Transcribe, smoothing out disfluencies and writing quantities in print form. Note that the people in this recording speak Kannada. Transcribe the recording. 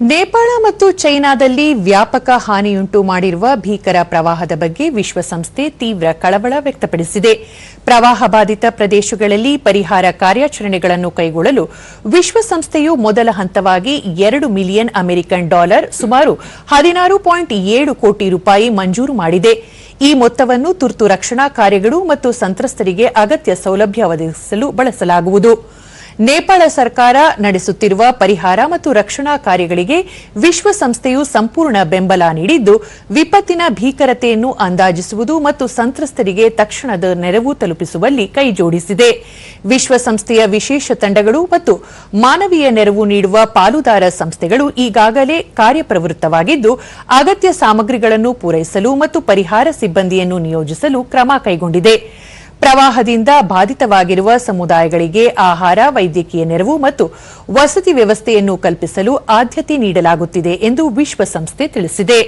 ನೇಪಾಳ ಮತ್ತು ಚೈನಾದಲ್ಲಿ ವ್ಯಾಪಕ ಹಾನಿಯುಂಟು ಮಾಡಿರುವ ಭೀಕರ ಪ್ರವಾಹದ ಬಗ್ಗೆ ವಿಶ್ವಸಂಸ್ಥೆ ತೀವ್ರ ಕಳವಳ ವ್ಯಕ್ತಪಡಿಸಿದೆ. ಪ್ರವಾಹ ಬಾಧಿತ ಪ್ರದೇಶಗಳಲ್ಲಿ ಪರಿಹಾರ ಕಾರ್ಯಾಚರಣೆಗಳನ್ನು ಕೈಗೊಳ್ಳಲು ವಿಶ್ವಸಂಸ್ಥೆಯು ಮೊದಲ ಹಂತವಾಗಿ $2 ಮಿಲಿಯನ್ ಅಮೆರಿಕನ್ ಡಾಲರ್ ಸುಮಾರು 16.7 ಕೋಟಿ ರೂಪಾಯಿ ಮಂಜೂರು ಮಾಡಿದೆ. ಈ ಮೊತ್ತವನ್ನು ತುರ್ತು ರಕ್ಷಣಾ ಕಾರ್ಯಗಳು ಮತ್ತು ಸಂತ್ರಸ್ತರಿಗೆ ಅಗತ್ಯ ಸೌಲಭ್ಯ ಒದಗಿಸಲು ಬಳಸಲಾಗುವುದು. ನೇಪಾಳ ಸರ್ಕಾರ ನಡೆಸುತ್ತಿರುವ ಪರಿಹಾರ ಮತ್ತು ರಕ್ಷಣಾ ಕಾರ್ಯಗಳಿಗೆ ವಿಶ್ವಸಂಸ್ಥೆಯು ಸಂಪೂರ್ಣ ಬೆಂಬಲ ನೀಡಿದ್ದು, ವಿಪತ್ತಿನ ಭೀಕರತೆಯನ್ನು ಅಂದಾಜಿಸುವುದು ಮತ್ತು ಸಂತ್ರಸ್ತರಿಗೆ ತಕ್ಷಣದ ನೆರವು ತಲುಪಿಸುವಲ್ಲಿ ಕೈಜೋಡಿಸಿದೆ. ವಿಶ್ವಸಂಸ್ಥೆಯ ವಿಶೇಷ ತಂಡಗಳು ಮತ್ತು ಮಾನವೀಯ ನೆರವು ನೀಡುವ ಪಾಲುದಾರ ಸಂಸ್ಥೆಗಳು ಈಗಾಗಲೇ ಕಾರ್ಯಪ್ರವೃತ್ತವಾಗಿದ್ದು, ಅಗತ್ಯ ಸಾಮಗ್ರಿಗಳನ್ನು ಪೂರೈಸಲು ಮತ್ತು ಪರಿಹಾರ ಸಿಬ್ಬಂದಿಯನ್ನು ನಿಯೋಜಿಸಲು ಕ್ರಮ ಕೈಗೊಂಡಿದೆ. ಪ್ರವಾಹದಿಂದ ಬಾಧಿತವಾಗಿರುವ ಸಮುದಾಯಗಳಿಗೆ ಆಹಾರ, ವೈದ್ಯಕೀಯ ನೆರವು ಮತ್ತು ವಸತಿ ವ್ಯವಸ್ಥೆಯನ್ನು ಕಲ್ಪಿಸಲು ಆದ್ಯತೆ ನೀಡಲಾಗುತ್ತಿದೆ ಎಂದು ವಿಶ್ವಸಂಸ್ಥೆ ತಿಳಿಸಿದೆ.